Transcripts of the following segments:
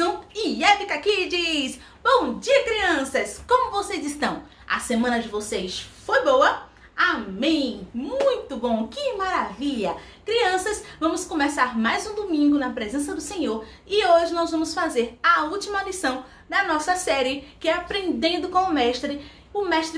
um Épica Kids! Bom dia, crianças! Como vocês estão? A semana de vocês foi boa? Amém! Muito bom! Que maravilha! Crianças, vamos começar mais um domingo na presença do Senhor e hoje nós vamos fazer a última lição da nossa série, que é Aprendendo com o Mestre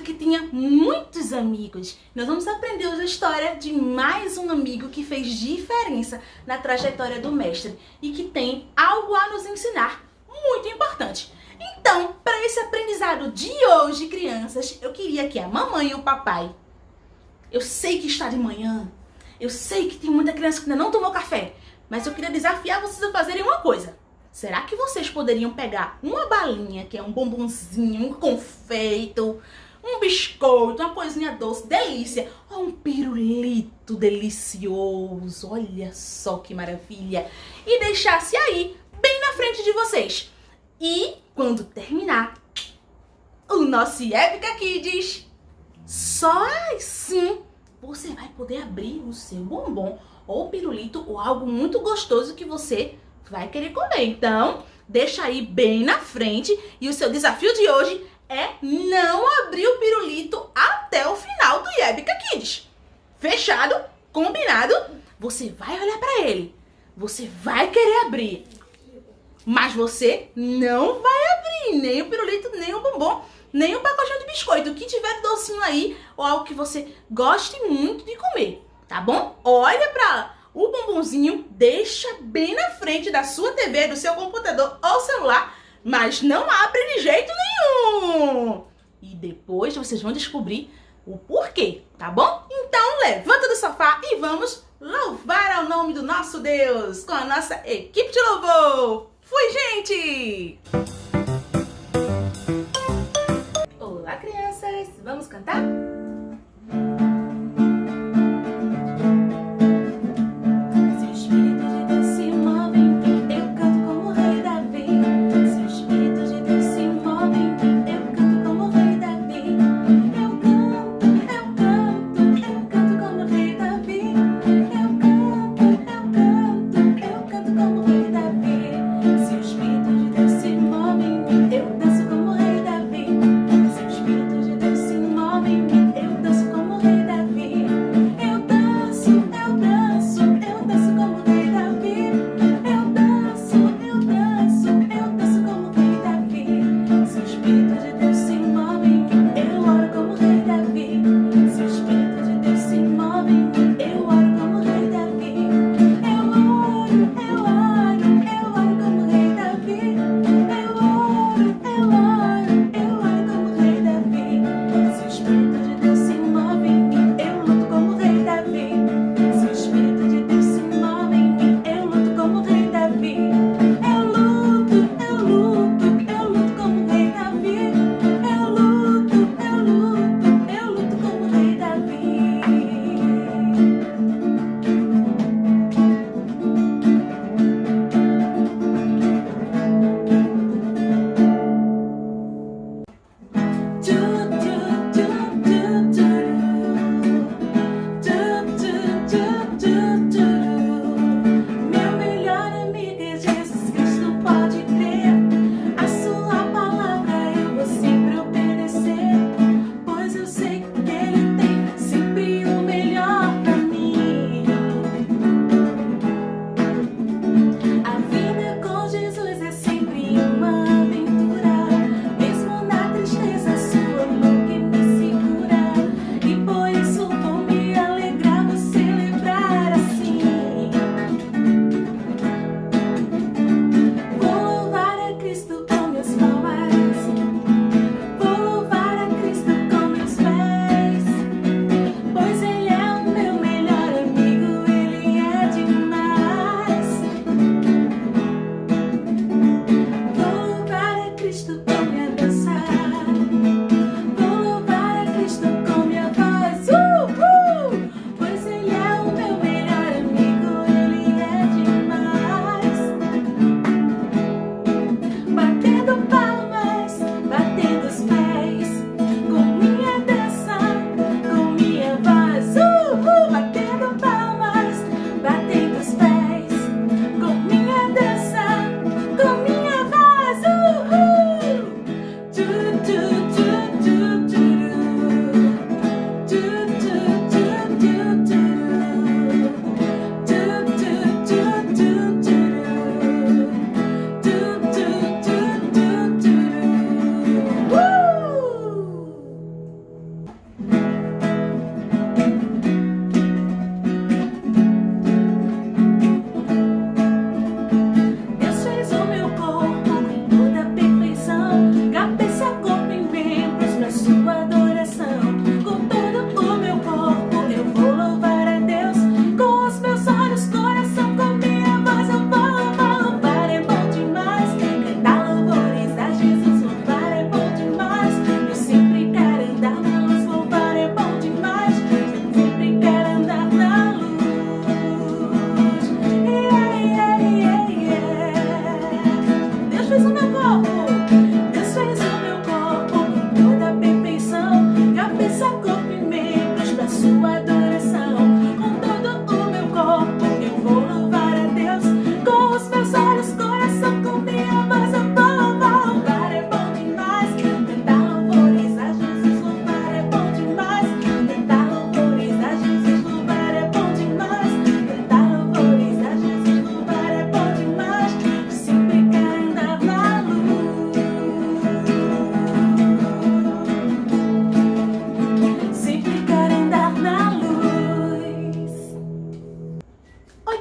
que tinha muitos amigos. Nós vamos aprender hoje a história de mais um amigo que fez diferença na trajetória do Mestre e que tem algo a nos ensinar muito importante. Então, para esse aprendizado de hoje, crianças, eu queria que a mamãe e o papai, eu sei que está de manhã, eu sei que tem muita criança que ainda não tomou café, mas eu queria desafiar vocês a fazerem uma coisa. Será que vocês poderiam pegar uma balinha, que é um bombonzinho, um confeito, um biscoito, uma coisinha doce, delícia, ou um pirulito delicioso, olha só que maravilha, e deixasse aí, bem na frente de vocês. E quando terminar o nosso Épica Kids, só assim você vai poder abrir o seu bombom, ou pirulito, ou algo muito gostoso que você vai querer comer. Então, deixa aí bem na frente. E o seu desafio de hoje é não abrir o pirulito até o final do Épica Kids. Fechado? Combinado? Você vai olhar pra ele. Você vai querer abrir. Mas você não vai abrir nem o pirulito, nem o bombom, nem o pacotinho de biscoito. O que tiver docinho aí, ou algo que você goste muito de comer. Tá bom? Olha pra o bombonzinho, deixa bem na frente da sua TV, do seu computador ou celular, mas não abre de jeito nenhum. E depois vocês vão descobrir o porquê, tá bom? Então levanta do sofá e vamos louvar ao nome do nosso Deus com a nossa equipe de louvor. Fui, gente! Olá, crianças! Vamos cantar?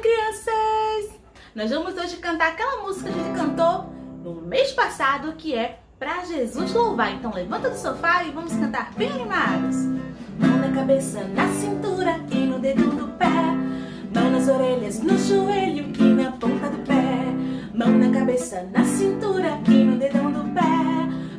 crianças! Nós vamos hoje cantar aquela música que a gente cantou no mês passado, que é Pra Jesus Louvar. Então levanta do sofá e vamos cantar bem animados. Mão na cabeça, na cintura e no dedo do pé. Mão nas orelhas, no joelho e na ponta do pé. Mão na cabeça, na cintura e no dedão do pé.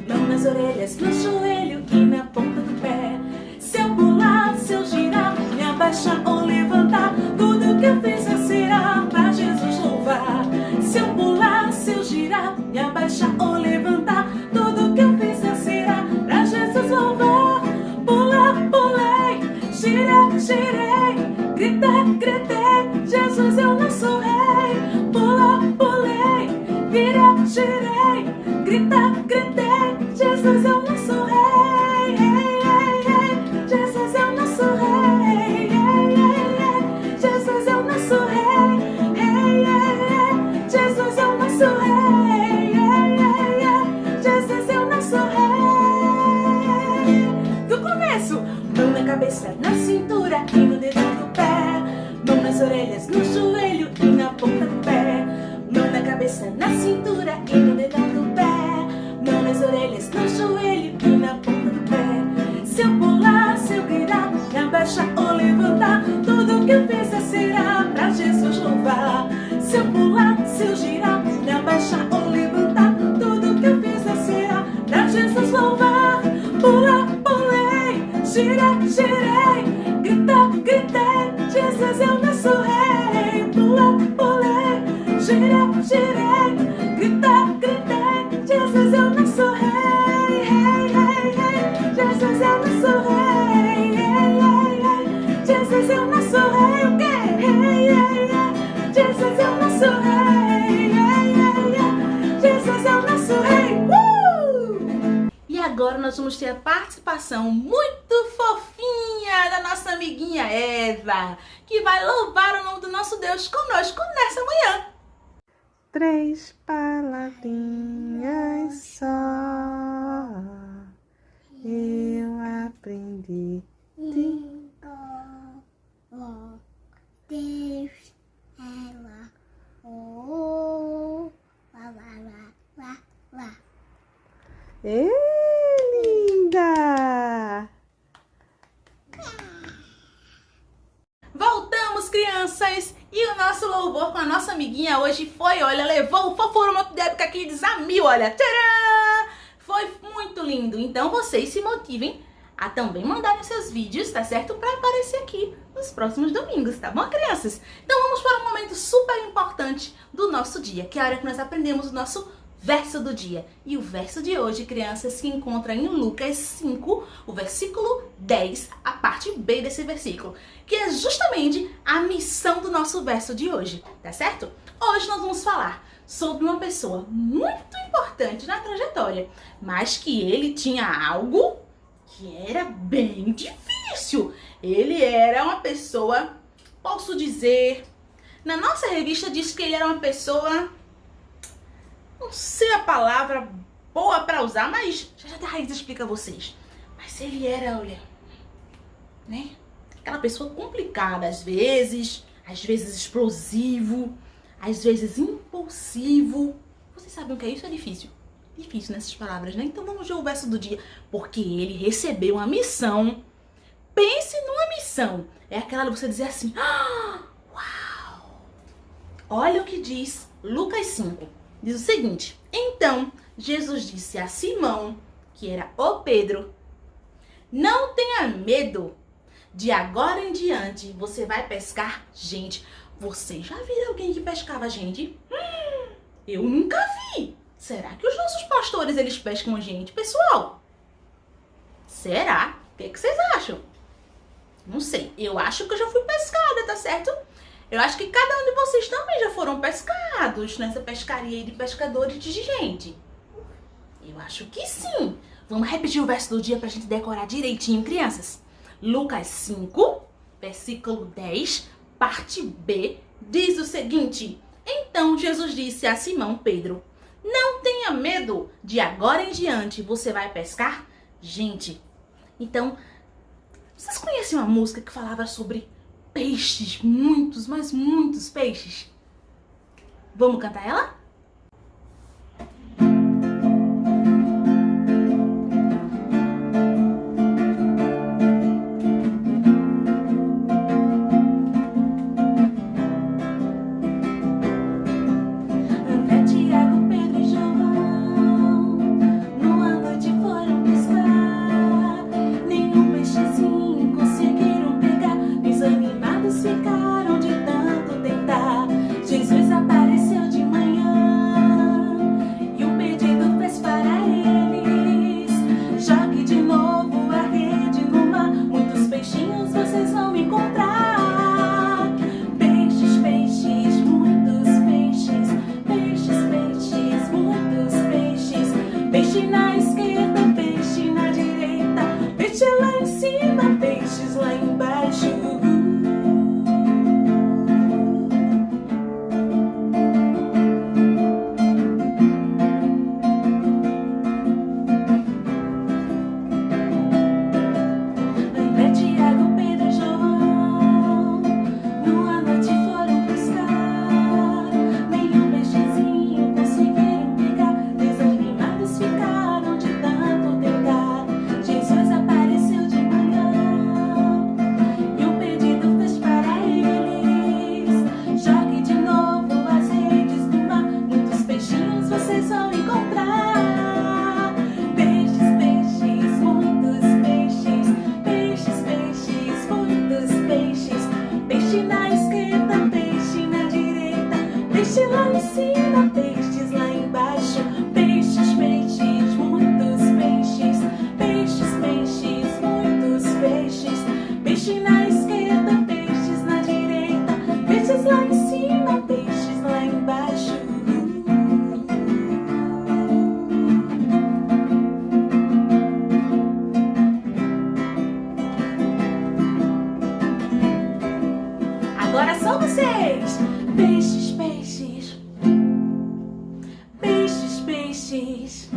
Mão nas orelhas, no joelho e na ponta do pé. Se eu pular, se eu girar, me abaixar ou levantar, tudo que eu fizer será pra Jesus louvar. Se eu pular, se eu girar, me abaixar ou levantar, tudo que eu fizer será pra Jesus louvar. Pula, pulei, girei, girei, gritei, gritei, Jesus é o nosso rei. Pula, pulei, virei, girei, gritei, gritei, Jesus é o nosso rei. Jesus é o nosso rei. Jesus é o nosso rei. Jesus é o nosso rei. Jesus é o nosso rei. Do começo, mão na cabeça, na cintura e no dedão do pé. Mão nas orelhas, no joelho e na ponta do pé. Mão na cabeça, na cintura e no dedão do pé. Mão nas orelhas, no joelho e na ponta do pé. Se eu pular, se eu gritar, me abaixar ou levantar, tudo que eu fizer será pra Jesus louvar. Se eu pular, se eu girar, me abaixar ou levantar, tudo que eu fizer será pra Jesus louvar. Pula, pulei, girei, girei, gritei, gritei, Jesus é o nosso rei. Pula, pulei, girei, girei, gritei, gritei, Jesus é o nosso rei. Jesus é o nosso rei. Jesus é o nosso rei. O quê? Jesus é o nosso rei. Jesus é o nosso rei. E agora nós vamos ter a participação muito fofinha da nossa amiguinha Eva, que vai louvar o nome do nosso Deus conosco nessa manhã. 3 palavrinhas só eu aprendi. Deus, ela, oh, lá, lá, lá, lá, lá. Ei, linda! Voltamos, crianças! E o nosso louvor com a nossa amiguinha hoje foi, olha, levou o fofurômetro da época aqui a 1000, olha, tcharam! Foi muito lindo. Então vocês se motivem a também mandarem seus vídeos, tá certo? Pra aparecer aqui nos próximos domingos, tá bom, crianças? Então vamos para um momento super importante do nosso dia, que é a hora que nós aprendemos o nosso verso do dia. E o verso de hoje, crianças, se encontra em Lucas 5, o versículo 10, a parte B desse versículo, que é justamente a missão do nosso verso de hoje, tá certo? Hoje nós vamos falar sobre uma pessoa muito importante na trajetória, mas que ele tinha algo que era bem difícil. Ele era uma pessoa, posso dizer, na nossa revista diz que ele era uma pessoa, não sei a palavra boa para usar, mas já a Raíssa explica a vocês. Mas ele era, olha, né? Aquela pessoa complicada, às vezes explosivo, às vezes impulsivo. Vocês sabem o que é isso? É difícil. Difícil nessas palavras, né? Então vamos ver o verso do dia. Porque ele recebeu uma missão. Pense numa missão. É aquela de você dizer assim, uau! Olha o que diz Lucas 5. Diz o seguinte: então Jesus disse a Simão, que era o Pedro, não tenha medo. De agora em diante você vai pescar gente. Você já viu alguém que pescava gente? Eu nunca vi. Será que os nossos pastores, eles pescam gente, pessoal? Será? O que vocês acham? Não sei. Eu acho que eu já fui pescada, tá certo? Eu acho que cada um de vocês também já foram pescados nessa pescaria aí de pescadores de gente. Eu acho que sim. Vamos repetir o verso do dia pra gente decorar direitinho, crianças. Lucas 5, versículo 10, parte B, diz o seguinte: então Jesus disse a Simão Pedro, não tenha medo, de agora em diante você vai pescar gente. Então, vocês conhecem uma música que falava sobre peixes, muitos, mas muitos peixes. Vamos cantar ela? Peixe na esquerda, peixe na direita, peixe lá em cima, peixes lá embaixo. André, Tiago, Pedro e João, numa noite foram pescar. Nenhum peixezinho conseguiram pegar, desanimados ficaram de tanto tentar. Jesus apareceu de manhã e um pedido fez para eles: jogue de novo as redes no mar, muitos peixinhos vocês vão encontrar. Peixes, peixes, muitos peixes, peixes, peixes, muitos peixes. Peixe na esquerda, peixe na direita, peixe lá em cima, peixes lá embaixo. Peixes, peixes, muitos peixes, peixes, peixes, muitos peixes. Peixe na esquerda, peixes na direita, peixes lá em cima, peixes lá embaixo. Agora só vocês! Peixes, peixes, peixes, peixes.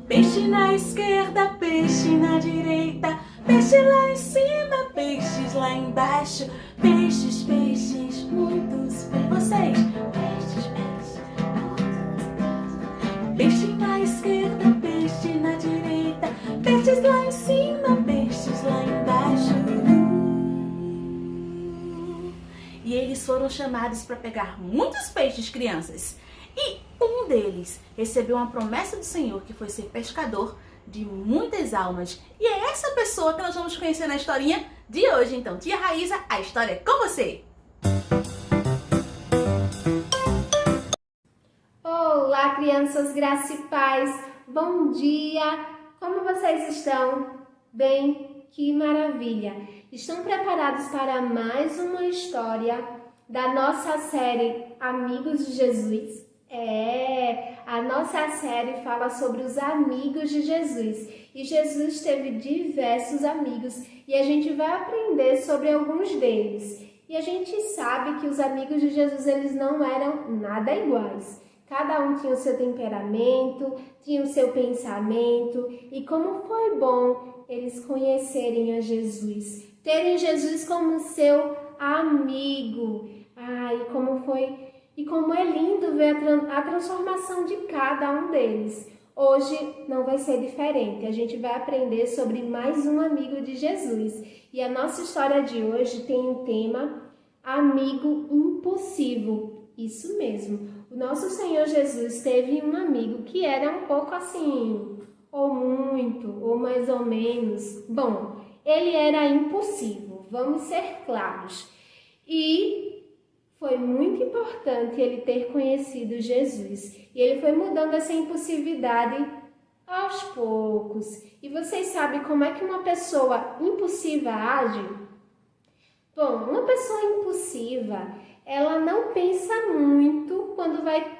Peixe na esquerda, peixe na direita, peixe lá em cima, peixes lá embaixo. Peixes, peixes, muitos peixes. Vocês! Peixes, peixes, muitos peixes. Peixe na esquerda, peixe na direita, peixes lá em cima, peixes lá embaixo. E eles foram chamados para pegar muitos peixes, crianças. E um deles recebeu uma promessa do Senhor, que foi ser pescador de muitas almas. E é essa pessoa que nós vamos conhecer na historinha de hoje. Então, tia Raíza, a história é com você! Olá, crianças, graça e paz. Bom dia! Como vocês estão? Bem? Que maravilha! Estão preparados para mais uma história da nossa série Amigos de Jesus? A nossa série fala sobre os amigos de Jesus. E Jesus teve diversos amigos e a gente vai aprender sobre alguns deles. E a gente sabe que os amigos de Jesus, eles não eram nada iguais. Cada um tinha o seu temperamento, tinha o seu pensamento. E como foi bom eles conhecerem a Jesus, terem Jesus como seu amigo. E como é lindo ver a transformação de cada um deles. Hoje não vai ser diferente, a gente vai aprender sobre mais um amigo de Jesus. E a nossa história de hoje tem um tema: amigo impossível. Isso mesmo, o nosso Senhor Jesus teve um amigo que era um pouco assim, ou muito, ou mais ou menos. Bom, ele era impossível, vamos ser claros. E foi muito importante ele ter conhecido Jesus. E ele foi mudando essa impossibilidade aos poucos. E vocês sabem como é que uma pessoa impulsiva age? Bom, uma pessoa impulsiva, ela não pensa muito quando vai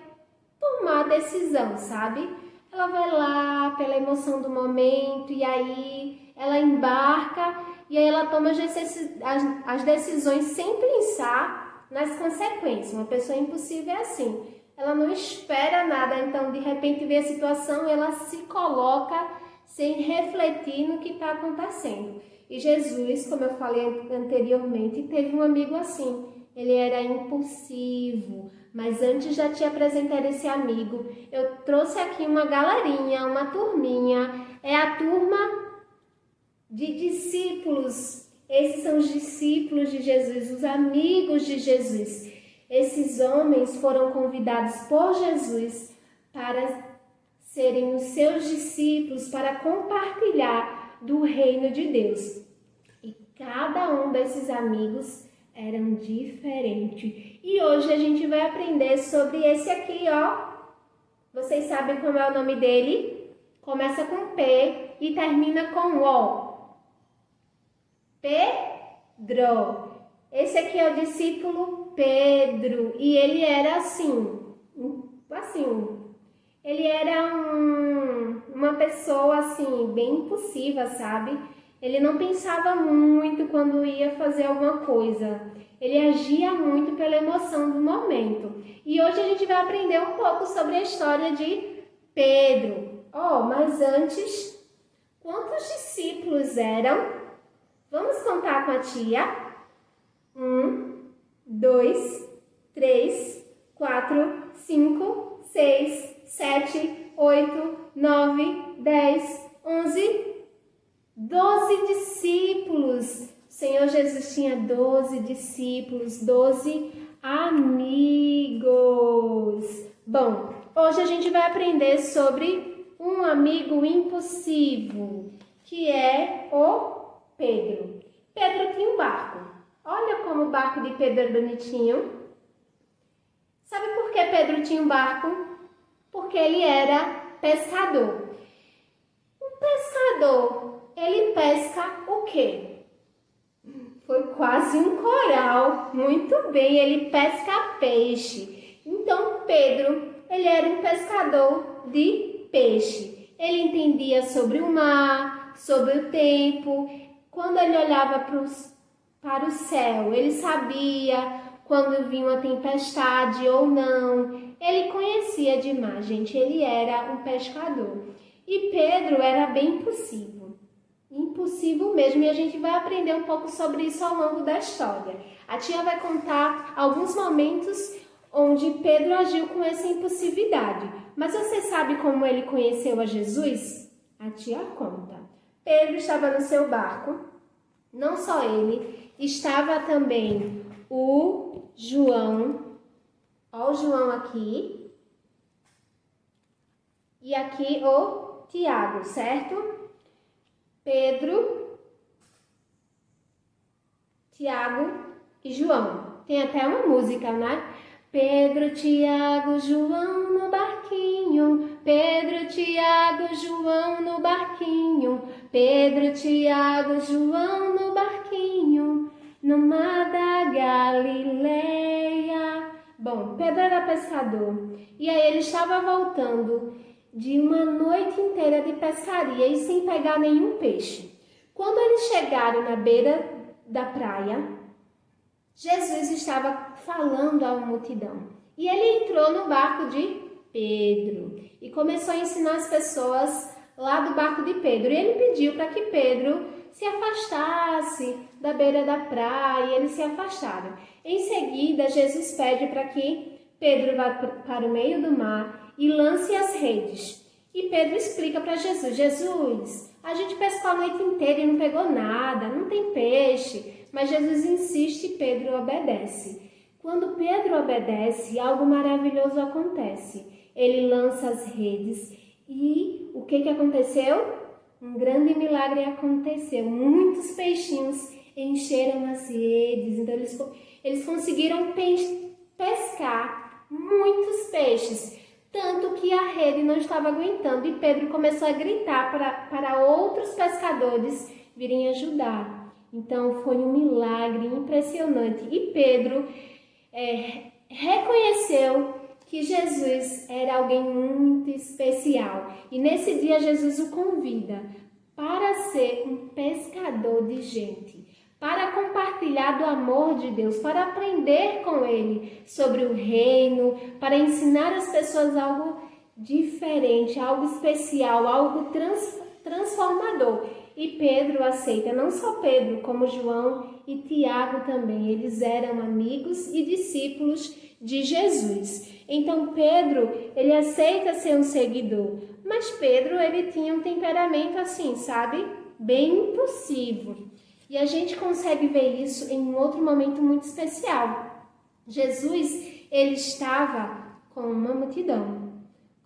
tomar a decisão, sabe? Ela vai lá pela emoção do momento e aí ela embarca e aí ela toma as decisões sem pensar nas consequências. Uma pessoa impulsiva é assim, ela não espera nada, então de repente vê a situação e ela se coloca sem refletir no que está acontecendo. E Jesus, como eu falei anteriormente, teve um amigo assim. Ele era impulsivo, mas antes já te apresentar esse amigo, eu trouxe aqui uma galerinha, uma turminha. É a turma de discípulos. Esses são os discípulos de Jesus, os amigos de Jesus. Esses homens foram convidados por Jesus para serem os seus discípulos, para compartilhar do reino de Deus. E cada um desses amigos eram diferentes. E hoje a gente vai aprender sobre esse aqui, ó. Vocês sabem como é o nome dele? Começa com P e termina com O. Pedro. Esse aqui é o discípulo Pedro. E ele era assim. Ele era uma pessoa assim, bem impulsiva, sabe? Ele não pensava muito quando ia fazer alguma coisa. Ele agia muito pela emoção do momento. E hoje a gente vai aprender um pouco sobre a história de Pedro. Mas antes, quantos discípulos eram? Vamos contar com a tia. 1, 2, 3, 4, 5, 6, 7, 8, 9, 10, 11, 12 discípulos. O Senhor Jesus tinha 12 discípulos, 12 amigos. Bom, hoje a gente vai aprender sobre um amigo impulsivo, que é o Pedro. Pedro tinha um barco. Olha como o barco de Pedro é bonitinho. Sabe por que Pedro tinha um barco? Porque ele era pescador. Um pescador, ele pesca o quê? Foi quase um coral. Muito bem, ele pesca peixe. Então, Pedro, ele era um pescador de peixe. Ele entendia sobre o mar, sobre o tempo. Quando ele olhava para o céu, ele sabia quando vinha uma tempestade ou não. Ele conhecia demais, gente. Ele era um pescador. E Pedro era bem impulsivo. Impulsivo mesmo. E a gente vai aprender um pouco sobre isso ao longo da história. A tia vai contar alguns momentos onde Pedro agiu com essa impulsividade. Mas você sabe como ele conheceu a Jesus? A tia conta. Pedro estava no seu barco. Não só ele, estava também o João. Ó o João aqui. E aqui o Tiago, certo? Pedro, Tiago e João. Tem até uma música, né? Pedro, Tiago, João no barquinho. Pedro, Tiago, João no barquinho. Pedro, Tiago, João no barquinho. No mar da Galileia. Bom, Pedro era pescador. E aí ele estava voltando de uma noite inteira de pescaria e sem pegar nenhum peixe. Quando eles chegaram na beira da praia, Jesus estava falando à multidão. E ele entrou no barco de Pedro e começou a ensinar as pessoas lá do barco de Pedro. E ele pediu para que Pedro se afastasse da beira da praia. E eles se afastaram. Em seguida, Jesus pede para que Pedro vá para o meio do mar e lance as redes. E Pedro explica para Jesus: Jesus, a gente pescou a noite inteira e não pegou nada, não tem peixe. Mas Jesus insiste e Pedro obedece. Quando Pedro obedece, algo maravilhoso acontece. Ele lança as redes e o que aconteceu? Um grande milagre aconteceu. Muitos peixinhos encheram as redes. Então eles conseguiram pescar muitos peixes. Tanto que a rede não estava aguentando e Pedro começou a gritar para outros pescadores virem ajudar. Então foi um milagre impressionante. E Pedro reconheceu que Jesus era alguém muito especial. E nesse dia Jesus o convida para ser um pescador de gente, para compartilhar do amor de Deus, para aprender com Ele sobre o reino, para ensinar as pessoas algo diferente, algo especial, algo transformador. E Pedro aceita, não só Pedro, como João e Tiago também. Eles eram amigos e discípulos de Jesus. Então Pedro, ele aceita ser um seguidor. Mas Pedro, ele tinha um temperamento assim, sabe? Bem impulsivo. E a gente consegue ver isso em um outro momento muito especial. Jesus, ele estava com uma multidão,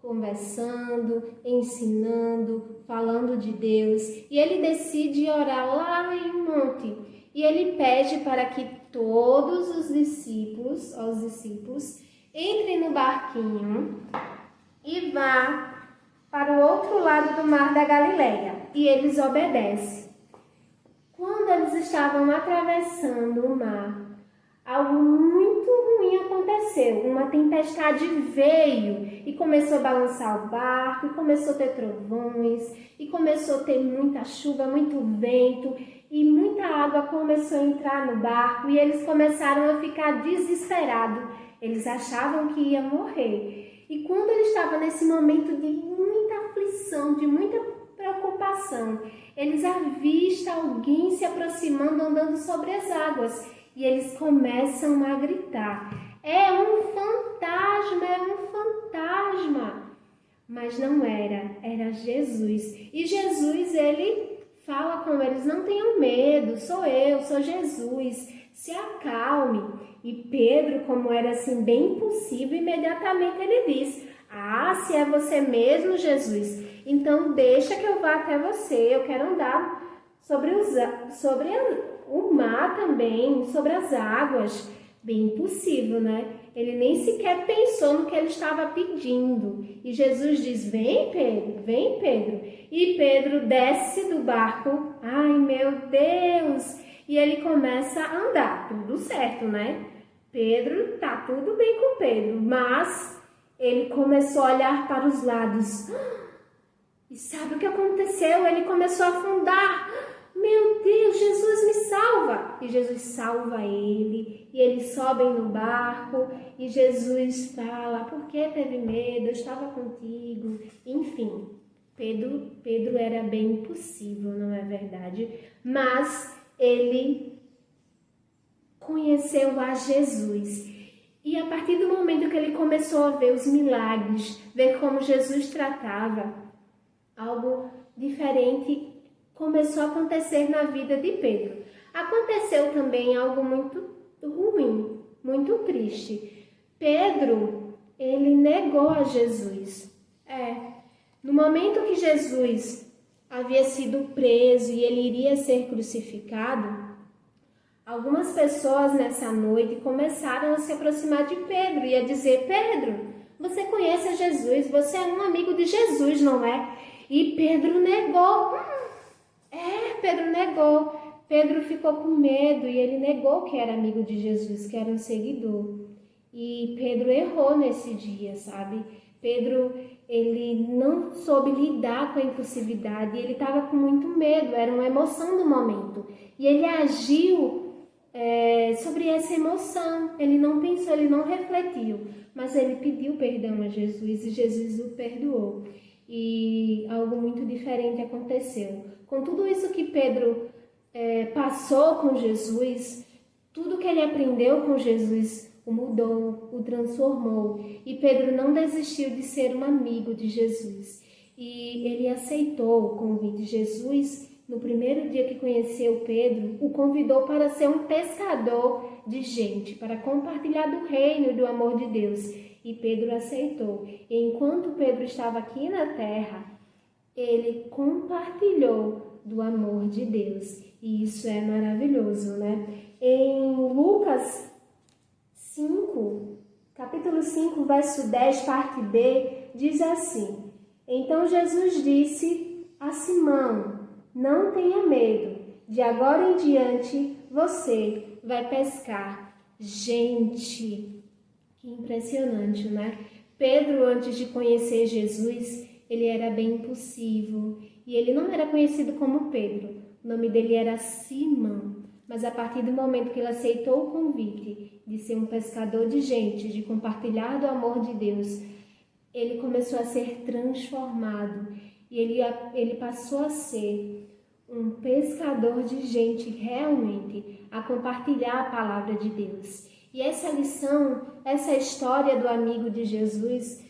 conversando, ensinando, falando de Deus. E ele decide orar lá em um monte. E ele pede para que todos os discípulos, entrem no barquinho e vá para o outro lado do mar da Galileia. E eles obedecem. Quando eles estavam atravessando o mar, algo muito ruim aconteceu. Uma tempestade veio e começou a balançar o barco, e começou a ter trovões, e começou a ter muita chuva, muito vento, e muita água começou a entrar no barco, e eles começaram a ficar desesperados. Eles achavam que ia morrer. E quando ele estava nesse momento de muita aflição, de muita preocupação, eles avistam alguém se aproximando, andando sobre as águas. E eles começam a gritar: é um fantasma, é um fantasma. Mas não era, era Jesus. E Jesus, ele fala com eles: não tenham medo, sou eu, sou Jesus, se acalme. E Pedro, como era assim bem impulsivo, imediatamente ele diz: ah, se é você mesmo, Jesus, então deixa que eu vá até você, eu quero andar sobre o mar também, sobre as águas. Bem impossível, né? Ele nem sequer pensou no que ele estava pedindo. E Jesus diz: vem, Pedro, vem, Pedro. E Pedro desce do barco. Ai, meu Deus! E ele começa a andar. Tudo certo, né? Pedro, tá tudo bem com Pedro. Mas ele começou a olhar para os lados. E sabe o que aconteceu? Ele começou a afundar. Meu Deus, Jesus me salva! E Jesus salva ele, e eles sobem no barco, e Jesus fala: por que teve medo? Eu estava contigo. Enfim, Pedro era bem impossível, não é verdade? Mas ele conheceu a Jesus. E a partir do momento que ele começou a ver os milagres, ver como Jesus tratava, algo diferente começou a acontecer na vida de Pedro. Aconteceu também algo muito ruim, muito triste. Pedro, ele negou a Jesus. No momento que Jesus havia sido preso e ele iria ser crucificado, algumas pessoas nessa noite começaram a se aproximar de Pedro e a dizer: Pedro, você conhece a Jesus, você é um amigo de Jesus, não é? E Pedro negou. Pedro negou. Pedro ficou com medo e ele negou que era amigo de Jesus, que era um seguidor. E Pedro errou nesse dia, sabe? Pedro, ele não soube lidar com a impulsividade, ele estava com muito medo, era uma emoção do momento. E ele agiu sobre essa emoção, ele não pensou, ele não refletiu, mas ele pediu perdão a Jesus e Jesus o perdoou. E algo muito diferente aconteceu. Com tudo isso que Pedro passou com Jesus, tudo que ele aprendeu com Jesus o mudou, o transformou. E Pedro não desistiu de ser um amigo de Jesus. E ele aceitou o convite. Jesus, no primeiro dia que conheceu Pedro, o convidou para ser um pescador de gente, para compartilhar do reino e do amor de Deus. E Pedro aceitou. E enquanto Pedro estava aqui na terra, ele compartilhou do amor de Deus. E isso é maravilhoso, né? Em Lucas 5, capítulo 5, verso 10, parte B, diz assim: então Jesus disse a Simão: não tenha medo, de agora em diante você vai pescar gente. Que impressionante, né? Pedro, antes de conhecer Jesus, ele era bem impulsivo e ele não era conhecido como Pedro. O nome dele era Simão. Mas a partir do momento que ele aceitou o convite de ser um pescador de gente, de compartilhar do amor de Deus, ele começou a ser transformado e ele passou a ser um pescador de gente realmente a compartilhar a palavra de Deus. E essa lição, essa história do amigo de Jesus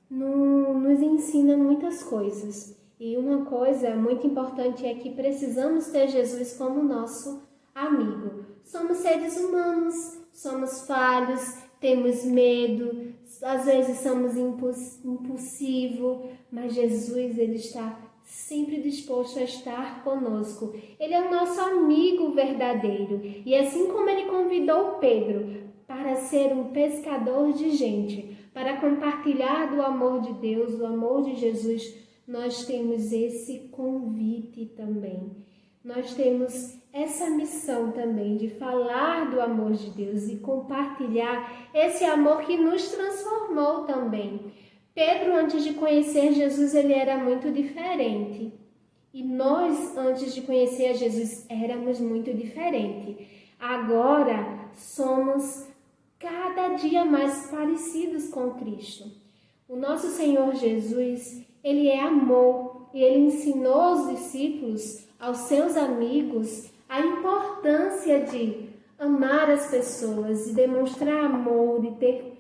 nos ensina muitas coisas. E uma coisa muito importante é que precisamos ter Jesus como nosso amigo. Somos seres humanos, somos falhos, temos medo, às vezes somos impulsivos, mas Jesus, ele está sempre disposto a estar conosco. Ele é o nosso amigo verdadeiro. E assim como ele convidou Pedro para ser um pescador de gente, para compartilhar do amor de Deus, do amor de Jesus, nós temos esse convite também. Nós temos essa missão também de falar do amor de Deus e compartilhar esse amor que nos transformou também. Pedro, antes de conhecer Jesus, ele era muito diferente. E nós, antes de conhecer Jesus, éramos muito diferentes. Agora, somos cada dia mais parecidos com Cristo. O nosso Senhor Jesus, ele é amor e ele ensinou aos discípulos, aos seus amigos, a importância de amar as pessoas, de demonstrar amor, de ter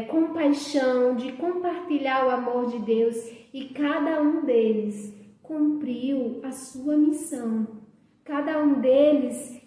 compaixão, de compartilhar o amor de Deus, e cada um deles cumpriu a sua missão. Cada um deles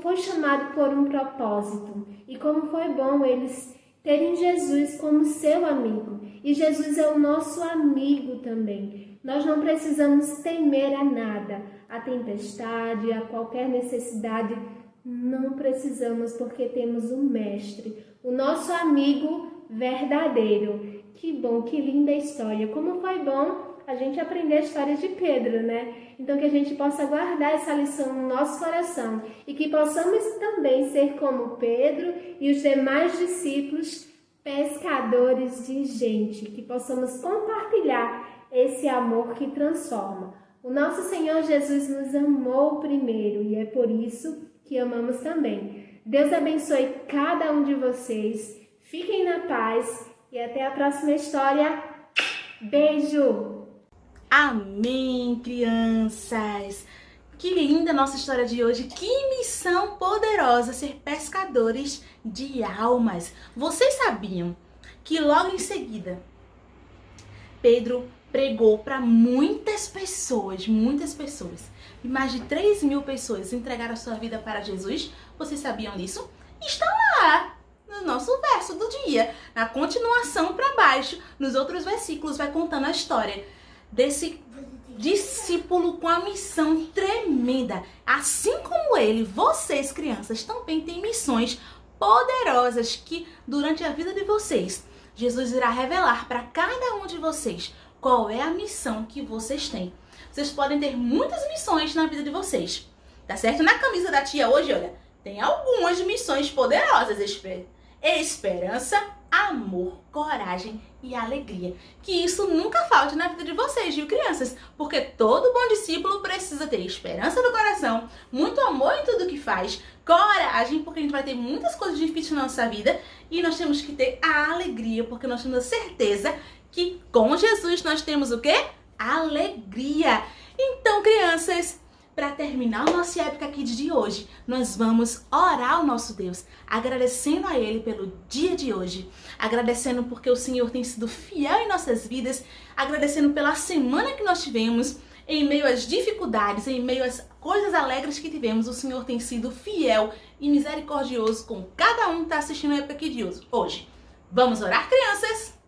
foi chamado por um propósito. E como foi bom eles terem Jesus como seu amigo. E Jesus é o nosso amigo também. Nós não precisamos temer a nada, a tempestade, a qualquer necessidade. Não precisamos, porque temos um mestre, o nosso amigo verdadeiro. Que bom, que linda história. Como foi bom a gente aprender a história de Pedro, né? Então que a gente possa guardar essa lição no nosso coração e que possamos também ser como Pedro e os demais discípulos, pescadores de gente, que possamos compartilhar esse amor que transforma. O nosso Senhor Jesus nos amou primeiro e é por isso que amamos também. Deus abençoe cada um de vocês. Fiquem na paz e até a próxima história. Beijo! Amém, crianças! Que linda nossa história de hoje. Que missão poderosa ser pescadores de almas. Vocês sabiam que logo em seguida Pedro pregou para muitas pessoas. E mais de 3.000 pessoas entregaram a sua vida para Jesus. Vocês sabiam disso? Está lá no nosso verso do dia. Na continuação para baixo, nos outros versículos, vai contando a história desse discípulo com a missão tremenda. Assim como ele, vocês, crianças, também têm missões poderosas que, durante a vida de vocês, Jesus irá revelar para cada um de vocês qual é a missão que vocês têm. Vocês podem ter muitas missões na vida de vocês, tá certo? Na camisa da tia hoje, olha, tem algumas missões poderosas. Esperança, amor, coragem e alegria. Que isso nunca falte na vida de vocês, viu, crianças? Porque todo bom discípulo precisa ter esperança no coração, muito amor em tudo que faz, coragem, porque a gente vai ter muitas coisas difíceis na nossa vida, e nós temos que ter a alegria, porque nós temos a certeza que com Jesus nós temos o quê? Alegria. Então, crianças, para terminar o nosso época aqui de hoje, nós vamos orar ao nosso Deus, agradecendo a Ele pelo dia de hoje, agradecendo porque o Senhor tem sido fiel em nossas vidas, agradecendo pela semana que nós tivemos, em meio às dificuldades, em meio às coisas alegres que tivemos, o Senhor tem sido fiel e misericordioso com cada um que está assistindo a época aqui de hoje. Vamos orar, crianças?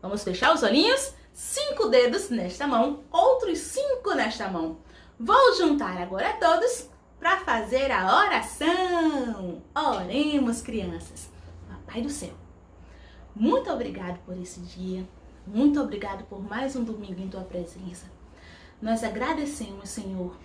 Vamos fechar os olhinhos? 5 dedos nesta mão, outros 5 nesta mão. Vou juntar agora todos para fazer a oração. Oremos, crianças. Papai do céu, muito obrigado por esse dia. Muito obrigado por mais um domingo em Tua presença. Nós agradecemos, Senhor,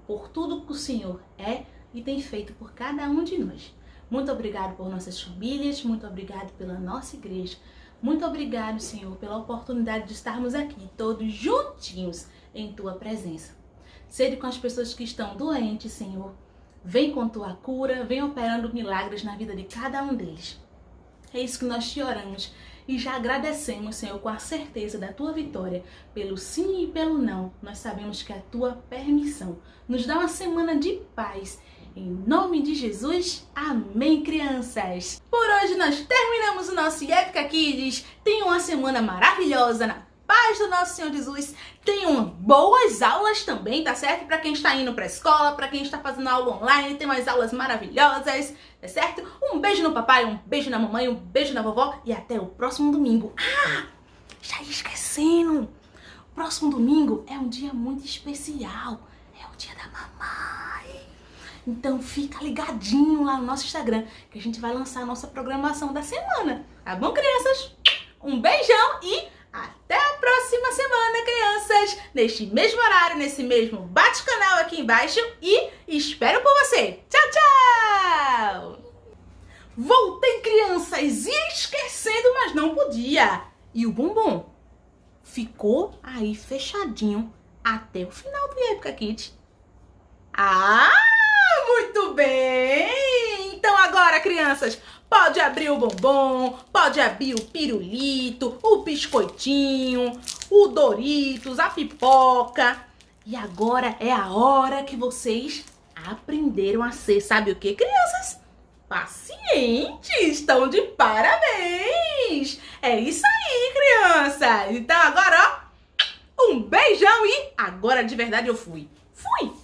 por tudo que o Senhor é e tem feito por cada um de nós. Muito obrigado por nossas famílias. Muito obrigado pela nossa igreja. Muito obrigado, Senhor, pela oportunidade de estarmos aqui, todos juntinhos em Tua presença. Sede com as pessoas que estão doentes, Senhor. Vem com Tua cura, vem operando milagres na vida de cada um deles. É isso que nós te oramos e já agradecemos, Senhor, com a certeza da tua vitória, pelo sim e pelo não. Nós sabemos que é a tua permissão. Nos dá uma semana de paz. Em nome de Jesus, amém, crianças! Por hoje nós terminamos o nosso Épica Kids. Tenham uma semana maravilhosa na paz do nosso Senhor Jesus. Tenham boas aulas também, tá certo? Para quem está indo para a escola, para quem está fazendo aula online, tem umas aulas maravilhosas, tá certo? Um beijo no papai, um beijo na mamãe, um beijo na vovó e até o próximo domingo. Ah, já ia esquecendo. O próximo domingo é um dia muito especial. É o dia da mamãe. Então fica ligadinho lá no nosso Instagram, que a gente vai lançar a nossa programação da semana. Tá bom, crianças? Um beijão e até a próxima semana, crianças! Neste mesmo horário, nesse mesmo bate-canal aqui embaixo e espero por você! Tchau, tchau! Voltei, crianças! E esquecendo, mas não podia! E o bombom ficou aí fechadinho até o final do Épica Kids. Ah, muito bem! Então agora, crianças, pode abrir o bombom, pode abrir o pirulito, o biscoitinho, o Doritos, a pipoca. E agora é a hora que vocês aprenderam a ser, sabe o que, crianças? Pacientes! Estão de parabéns! É isso aí, crianças! Então agora, ó, um beijão e agora de verdade eu fui! Fui!